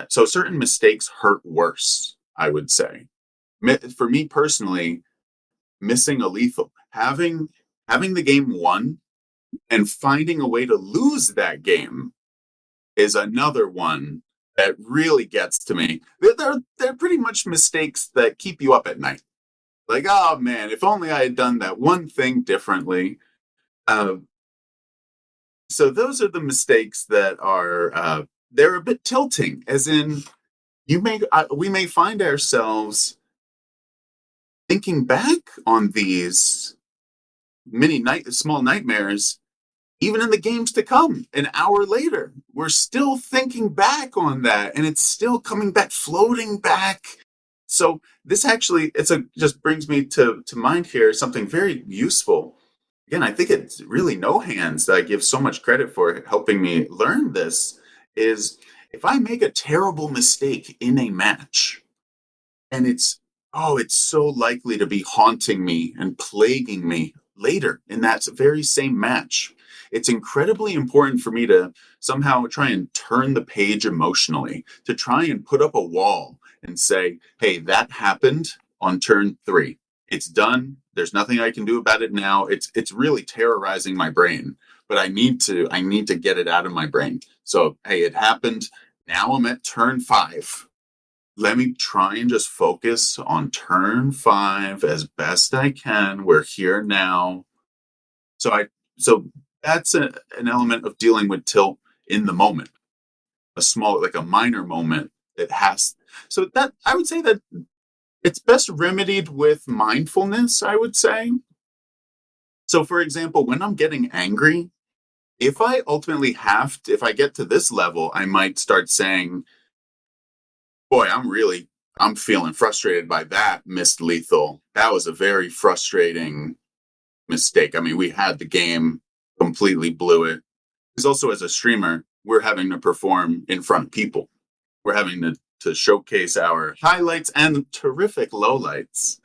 C: So certain mistakes hurt worse, I would say. For me personally, missing a lethal, having the game won, and finding a way to lose that game is another one that really gets to me. They're pretty much mistakes that keep you up at night. Like, oh man, if only I had done that one thing differently. Uh, so those are the mistakes that are they're a bit tilting. As in, we may find ourselves thinking back on these small nightmares even in the games to come. An hour later, we're still thinking back on that, and it's still coming back, floating back. So this actually, just brings me to mind here something very useful. Again, I think it's really No Hands that I give so much credit for helping me learn this. Is if I make a terrible mistake in a match, and it's so likely to be haunting me and plaguing me later in that very same match. It's incredibly important for me to somehow try and turn the page emotionally, to try and put up a wall and say, hey, that happened on turn 3. It's done. There's nothing I can do about it now. It's really terrorizing my brain, but I need to get it out of my brain. So, hey, it happened. Now I'm at turn 5. Let me try and just focus on turn 5 as best I can. We're here now. So that's an element of dealing with tilt in the moment. A minor moment that has. So that I would say that it's best remedied with mindfulness, I would say. So for example, when I'm getting angry, if I ultimately if I get to this level, I might start saying, boy, I'm feeling frustrated by that missed lethal. That was a very frustrating mistake. I mean, we had the game, completely blew it. Because also as a streamer, we're having to perform in front of people. We're having to showcase our highlights and terrific lowlights.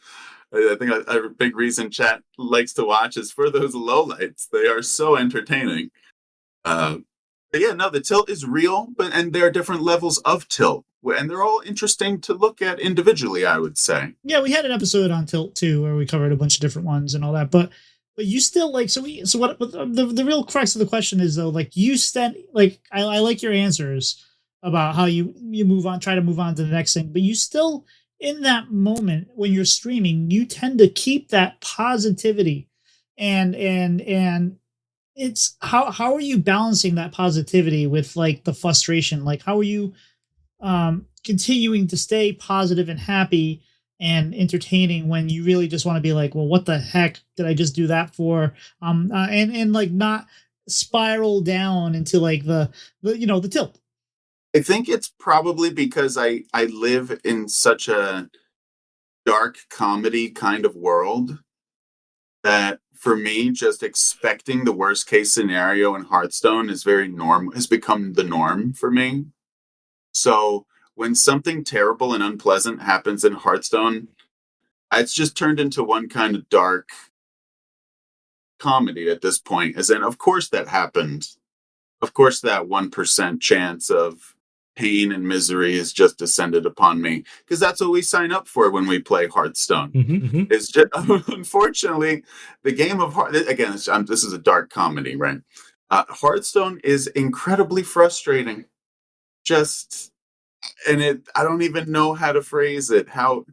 C: I think a big reason chat likes to watch is for those lowlights. They are so entertaining. But yeah, no, the tilt is real, and there are different levels of tilt, and they're all interesting to look at individually, I would say.
B: Yeah, we had an episode on tilt too, where we covered a bunch of different ones and all that. But you still like what the real crux of the question is though, like you stand like I like your answers about how you move on, try to move on to the next thing, but you still in that moment when you're streaming, you tend to keep that positivity and it's how are you balancing that positivity with like the frustration? Like how are you continuing to stay positive and happy and entertaining when you really just want to be like, well, what the heck did I just do that for? And like not spiral down into like the tilt.
C: I think it's probably because I live in such a dark comedy kind of world that for me, just expecting the worst case scenario in Hearthstone is has become the norm for me. So when something terrible and unpleasant happens in Hearthstone, it's just turned into one kind of dark comedy at this point. As in, of course that happened. Of course that 1% chance of pain and misery is just descended upon me. Because that's what we sign up for when we play Hearthstone. It's just, unfortunately, the game of again, this is a dark comedy, right? Hearthstone is incredibly frustrating. I don't even know how to phrase it, how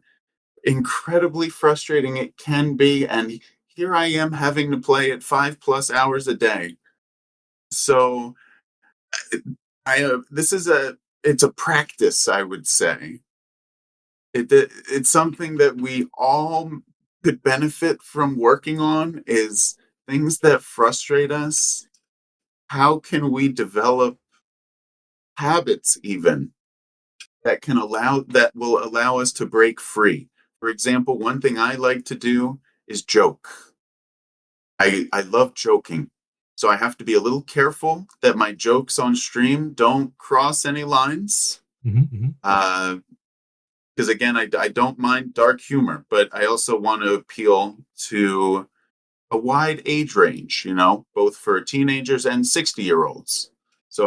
C: incredibly frustrating it can be. And here I am having to play it 5+ hours a day. So it's a practice, I would say. It's something that we all could benefit from working on, is things that frustrate us. How can we develop habits even that will allow us to break free? For example, one thing I like to do is joke. I love joking. So I have to be a little careful that my jokes on stream don't cross any lines. Because again, I don't mind dark humor, but I also want to appeal to a wide age range, both for teenagers and 60-year-olds. So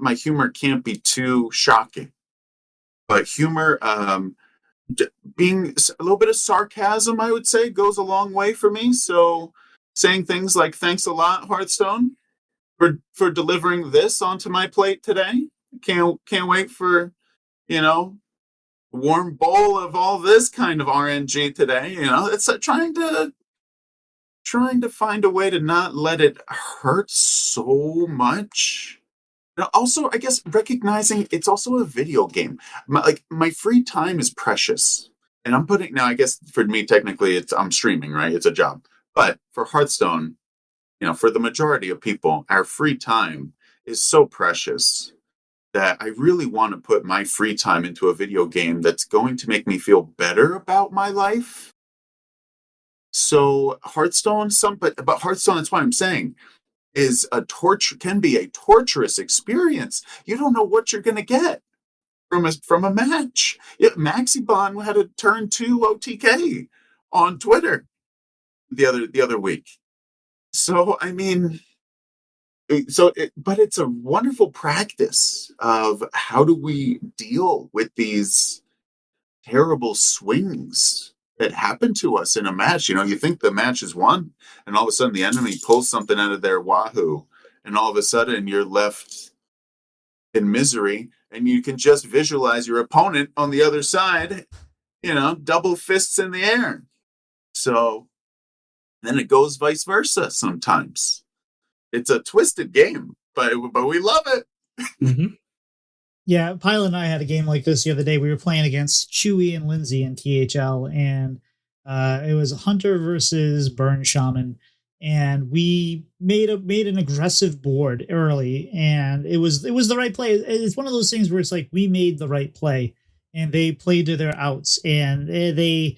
C: my humor can't be too shocking. But humor, being a little bit of sarcasm, I would say, goes a long way for me. So saying things like, thanks a lot, Hearthstone, for delivering this onto my plate today. Can't wait for, you know, warm bowl of all this kind of RNG today. It's trying to find a way to not let it hurt so much. Also, I guess recognizing it's also a video game. My free time is precious, and I'm putting now. I guess for me, technically, I'm streaming, right? It's a job. But for Hearthstone, for the majority of people, our free time is so precious that I really want to put my free time into a video game that's going to make me feel better about my life. So Hearthstone, but Hearthstone, that's why I'm saying, can be a torturous experience. You don't know what you're going to get from a match. Maxibon had a turn 2 OTK on Twitter the other week. So I mean, but it's a wonderful practice of how do we deal with these terrible swings that happen to us in a match. You think the match is won, and all of a sudden the enemy pulls something out of their wahoo, and all of a sudden you're left in misery, and you can just visualize your opponent on the other side, double fists in the air. So then it goes vice versa sometimes. It's a twisted game, but we love it.
A: Mm-hmm.
B: Yeah, Pilot and I had a game like this the other day. We were playing against Chewy and Lindsay in THL, and it was Hunter versus Burn Shaman, and we made an aggressive board early, and it was the right play. It's one of those things where it's like we made the right play, and they played to their outs, and they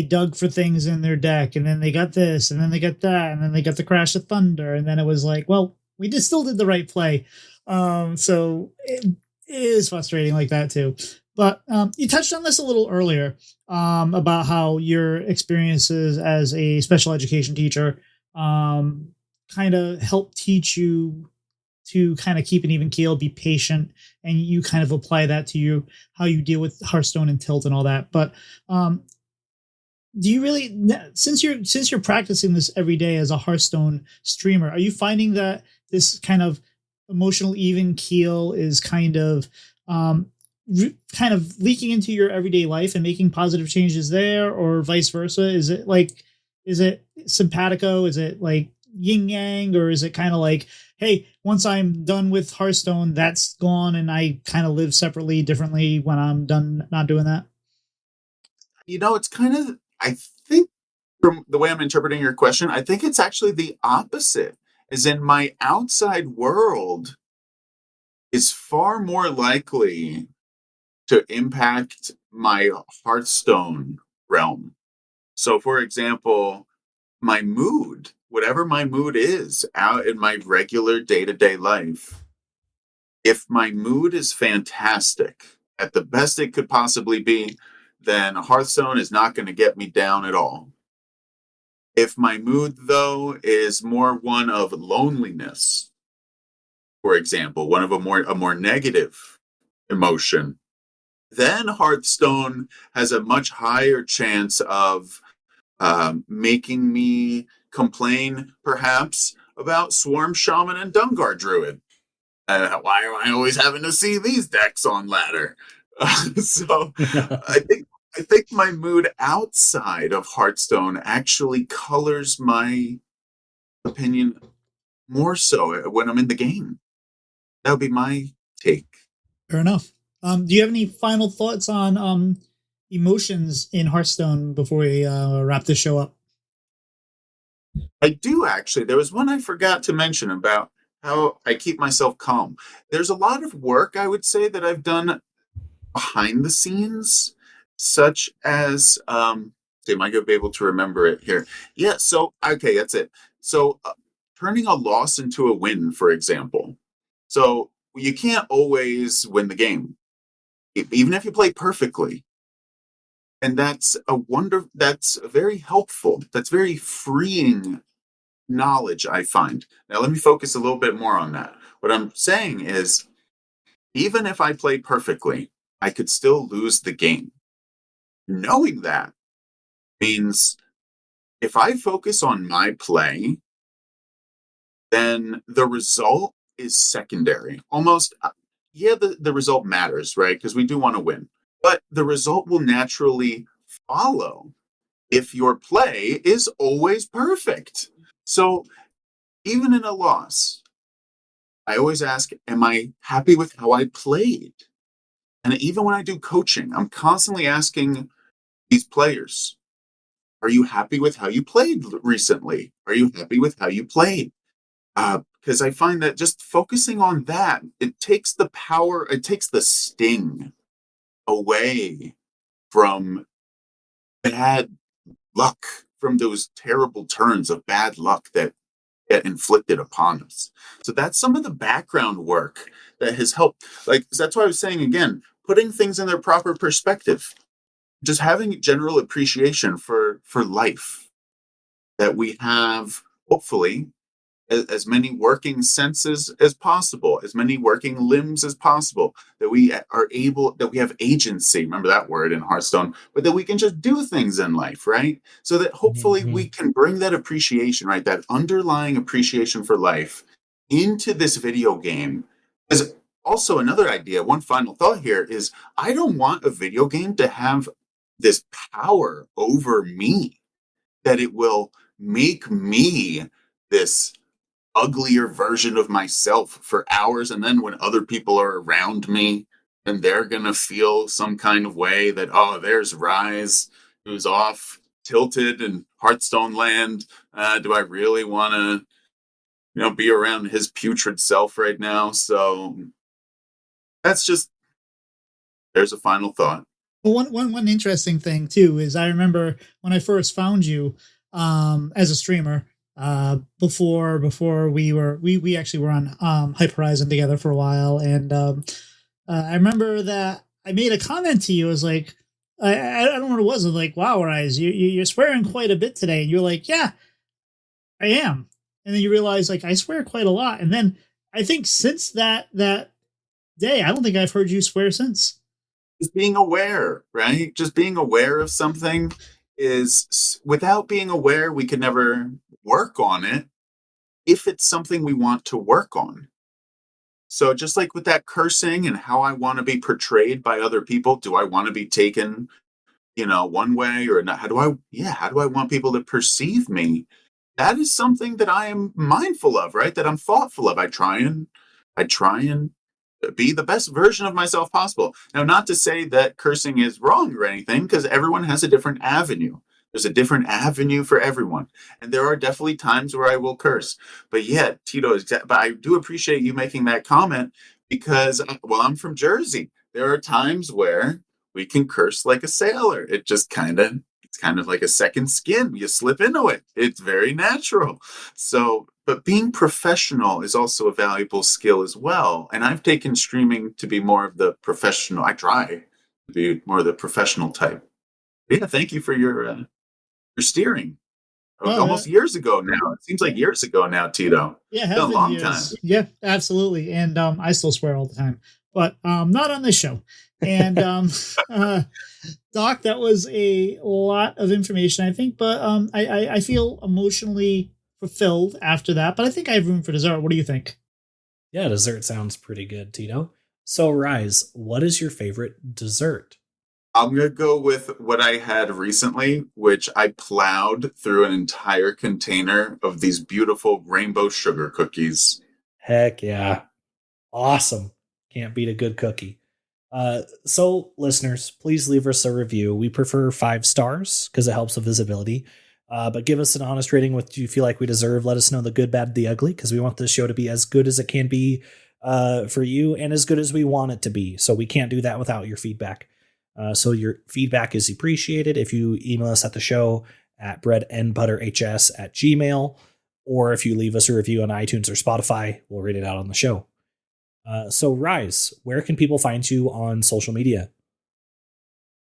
B: dug for things in their deck, and then they got this, and then they got that, and then they got the Crash of Thunder, and then it was like, well, we just still did the right play. So it is frustrating like that too. But you touched on this a little earlier about how your experiences as a special education teacher kind of help teach you to kind of keep an even keel, be patient, and you kind of apply that to how you deal with Hearthstone and Tilt and all that. But do you really, since you're practicing this every day as a Hearthstone streamer, are you finding that this kind of emotional even keel is kind of leaking into your everyday life and making positive changes there, or vice versa? Is it simpatico? Is it like yin yang, or is it kind of like, hey, once I'm done with Hearthstone, that's gone, and I kind of live separately, differently when I'm done not doing that?
C: It's kind of, I think, from the way I'm interpreting your question, I think it's actually the opposite. As in, my outside world is far more likely to impact my Hearthstone realm. So, for example, my mood, whatever my mood is out in my regular day-to-day life, if my mood is fantastic, at the best it could possibly be, then Hearthstone is not going to get me down at all. If my mood, though, is more one of loneliness, for example, one of a more negative emotion, then Hearthstone has a much higher chance of making me complain, perhaps, about Swarm Shaman and Dungar Druid. Why am I always having to see these decks on ladder? So I think my mood outside of Hearthstone actually colors my opinion more so when I'm in the game. That would be my take.
B: Fair enough. Do you have any final thoughts on emotions in Hearthstone before we wrap this show up?
C: I do, actually. There was one I forgot to mention about how I keep myself calm. There's a lot of work, I would say, that I've done behind the scenes, such as am I going to be able to remember it here? Yeah, so okay, that's it. So turning a loss into a win, for example. So you can't always win the game, even if you play perfectly. And that's very helpful. That's very freeing knowledge, I find. Now let me focus a little bit more on that. What I'm saying is, even if I play perfectly, I could still lose the game. Knowing that means if I focus on my play, then the result is secondary. Almost, yeah, the result matters, right? Because we do want to win. But the result will naturally follow if your play is always perfect. So even in a loss, I always ask, am I happy with how I played? And even when I do coaching, I'm constantly asking these players, are you happy with how you played recently? Are you happy with how you played? Because I find that just focusing on that, it takes the power, it takes the sting away from bad luck, from those terrible turns of bad luck that get inflicted upon us. So that's some of the background work that has helped. Like, that's why I was saying again, putting things in their proper perspective, just having general appreciation for life, that we have, hopefully, as many working senses as possible, as many working limbs as possible, that we are able, that we have agency. Remember that word in Hearthstone, but that we can just do things in life, right? So that hopefully
A: Mm-hmm.
C: we can bring that appreciation, right? That underlying appreciation for life into this video game. Because also another idea, one final thought here is I don't want a video game to have this power over me, that it will make me this uglier version of myself for hours, and then when other people are around me and they're gonna feel some kind of way that, oh, there's Rise who's off tilted in Hearthstone land. Do I really want to be around his putrid self right now? So that's just, there's a final thought.
B: Well, one interesting thing too is I remember when I first found you as a streamer, before we actually were on Hyper Horizon together for a while, and I remember that I made a comment to you. I was like, I don't know what it was. I was like, wow, Rise, you're swearing quite a bit today. And you're like, yeah, I am. And then you realize like I swear quite a lot. And then I think since that day, I don't think I've heard you swear since.
C: Just being aware, right? Just being aware of something is, without being aware, we can never work on it if it's something we want to work on. So just like with that cursing and how I want to be portrayed by other people, do I want to be taken, one way or not? How do I want people to perceive me? That is something that I am mindful of, right? That I'm thoughtful of. I try and be the best version of myself possible. Now, not to say that cursing is wrong or anything, because everyone has a different avenue. There's a different avenue for everyone. And there are definitely times where I will curse. But yeah, Tito, but I do appreciate you making that comment because, well, I'm from Jersey. There are times where we can curse like a sailor. It's kind of like a second skin. You slip into it. It's very natural. So, but being professional is also a valuable skill as well. And I've taken streaming to be more of the professional. I try to be more of the professional type. Yeah, thank you for your steering.
B: Oh,
C: Almost years ago now. It seems like years ago now, Tito.
B: yeah, it
C: It's
B: has
C: been a
B: been
C: long time.
B: years. Yeah, absolutely. And I still swear all the time, but not on this show. And uh, Doc, that was a lot of information, I think, but I feel emotionally fulfilled after that. But I think I have room for dessert. What do you think?
A: Yeah, dessert sounds pretty good, Tito. So, Rise, what is your favorite dessert?
C: I'm going to go with what I had recently, which I plowed through an entire container of these beautiful rainbow sugar cookies.
A: Heck yeah. Awesome. Can't beat a good cookie. So, listeners, please leave us a review. We prefer 5 stars because it helps with visibility. But give us an honest rating. What you feel like we deserve. Let us know the good, bad, the ugly, because we want this show to be as good as it can be for you and as good as we want it to be. So we can't do that without your feedback. So your feedback is appreciated. If you email us at the show at breadandbutterhs@gmail.com, or if you leave us a review on iTunes or Spotify, we'll read it out on the show. So, Rise, where can people find you on social media?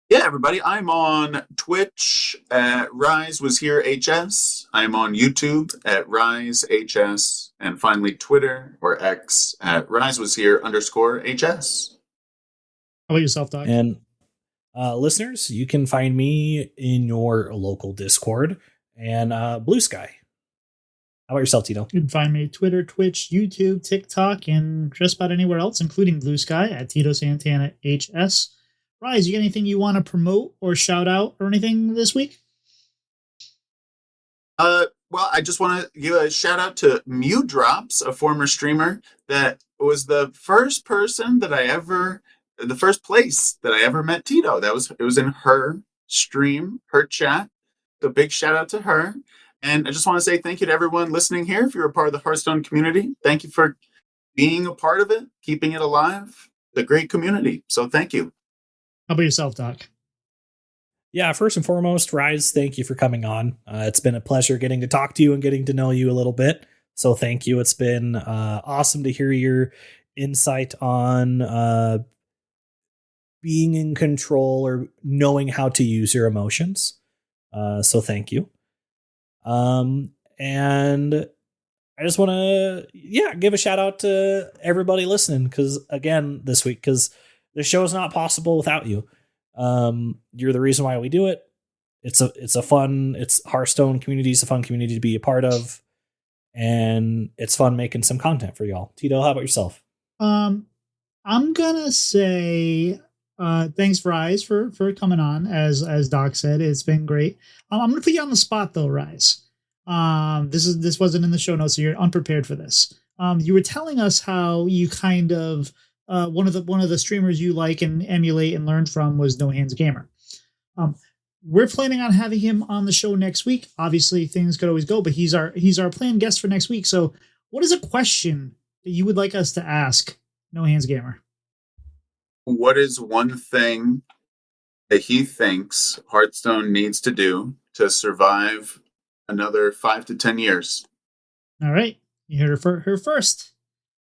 C: Yeah, everybody, I'm on Twitch at RiseWasHere HS. I'm on YouTube at RiseHS. And finally, Twitter or X at RiseWasHere_HS.
B: How about yourself, Doc?
A: And listeners, you can find me in your local Discord and Blue Sky. How about yourself, Tito?
B: You can find me Twitter, Twitch, YouTube, TikTok, and just about anywhere else, including Blue Sky at Tito Santana HS. Rise, you got anything you want to promote or shout out or anything this week?
C: Well, I just want to give a shout out to Mew Drops, a former streamer that was the first place that I ever met Tito. It was in her stream, her chat. So big shout out to her. And I just want to say thank you to everyone listening here. If you're a part of the Hearthstone community, thank you for being a part of it, keeping it alive. The great community. So thank you.
B: How about yourself, Doc?
A: Yeah, first and foremost, Rise, thank you for coming on. It's been a pleasure getting to talk to you and getting to know you a little bit. So thank you. It's been awesome to hear your insight on being in control or knowing how to use your emotions. So thank you. And I just want to, give a shout out to everybody listening this week, because the show is not possible without you. You're the reason why we do it. It's Hearthstone community is a fun community to be a part of, and it's fun making some content for y'all. Tito, how about yourself?
B: I'm gonna say thanks, Rise, for coming on. As Doc said, it's been great. I'm gonna put you on the spot though, Rise. This wasn't in the show notes, so you're unprepared for this. You were telling us how you kind of one of the streamers you like and emulate and learn from was No Hands Gamer. We're planning on having him on the show next week. Obviously, things could always go, but he's our planned guest for next week. So, what is a question that you would like us to ask No Hands Gamer?
C: What is one thing that he thinks Hearthstone needs to do to survive another 5 to 10 years?
B: All right, you heard her first.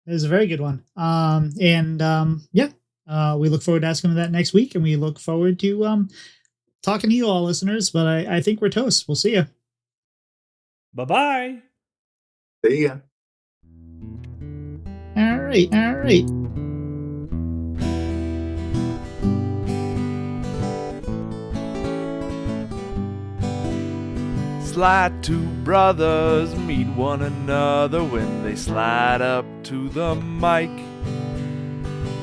B: It was a very good one. We look forward to asking him that next week, and we look forward to talking to you all, listeners. But I think we're toast. We'll see you.
A: Bye-bye.
C: See ya.
B: All right.
D: Slide two brothers meet one another when they slide up to the mic.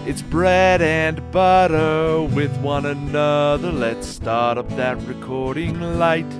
D: It's bread and butter with one another. Let's start up that recording light.